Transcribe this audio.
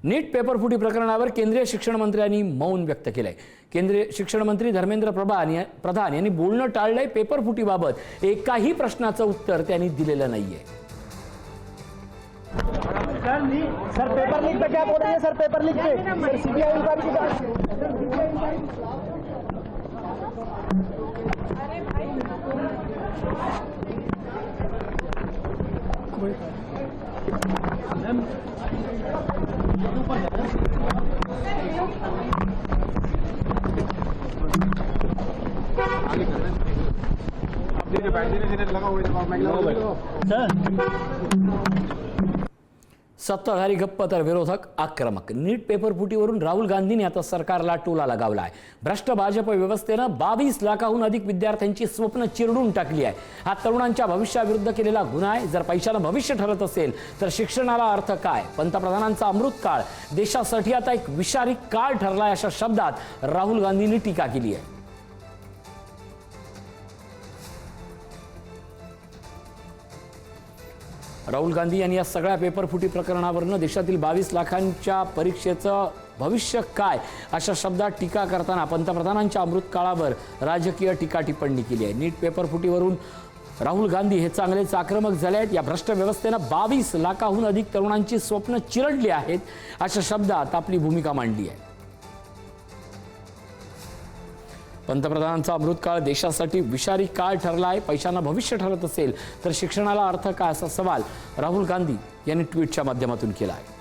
नीट पेपरफुटी प्रकरणावर केंद्रीय शिक्षण मंत्र्यांनी मौन व्यक्त केलंय। केंद्रीय शिक्षण मंत्री धर्मेंद्र प्रधान यांनी बोलणं टाळलंय। पेपरफुटीबाबत एकाही प्रश्नाचं उत्तर त्यांनी दिलेलं नाहीये। सर पेपर लीक पे क्या बोल रही है? सर पेपर लीक पे सर सीबीआई इंक्वायरी की बात। सत्ताधारी गप्प तर विरोधक आक्रमक। नीट पेपरफुटीवरून राहुल गांधींनी आता सरकारला टोला लगावलाय। भ्रष्ट भाजप व्यवस्थेनं 22 लाखाहून अधिक विद्यार्थ्यांची स्वप्न चिरडून टाकली आहे। हा तरुणांच्या भविष्याविरुद्ध केलेला गुन्हा आहे। जर पैशाला भविष्य ठरत असेल तर शिक्षणाला अर्थ काय? पंतप्रधानांचा अमृत काळ देशासाठी आता एक विषारी काळ ठरलाय, अशा शब्दात राहुल गांधींनी टीका केली आहे। राहुल गांधी यांनी या सगळ्या पेपरफुटी प्रकरणावरनं देशातील 22 लाखांच्या परीक्षेचं भविष्य काय अशा शब्दात टीका करताना पंतप्रधानांच्या अमृत काळावर राजकीय टीका टिप्पणी केली आहे। नीट पेपरफुटीवरून राहुल गांधी हे चांगलेच आक्रमक झाले आहेत। या भ्रष्ट व्यवस्थेनं 22 लाखाहून अधिक तरुणांची स्वप्न चिरडली आहेत, अशा शब्दात आपली भूमिका मांडली आहे। पंतप्रधानांचा अमृत काळ देशासाठी विषारी काळ ठरला आहे। पैशांना भविष्य ठरत असेल तर शिक्षणाला अर्थ काय, असा सवाल राहुल गांधी यांनी ट्विटच्या माध्यमातून केला आहे।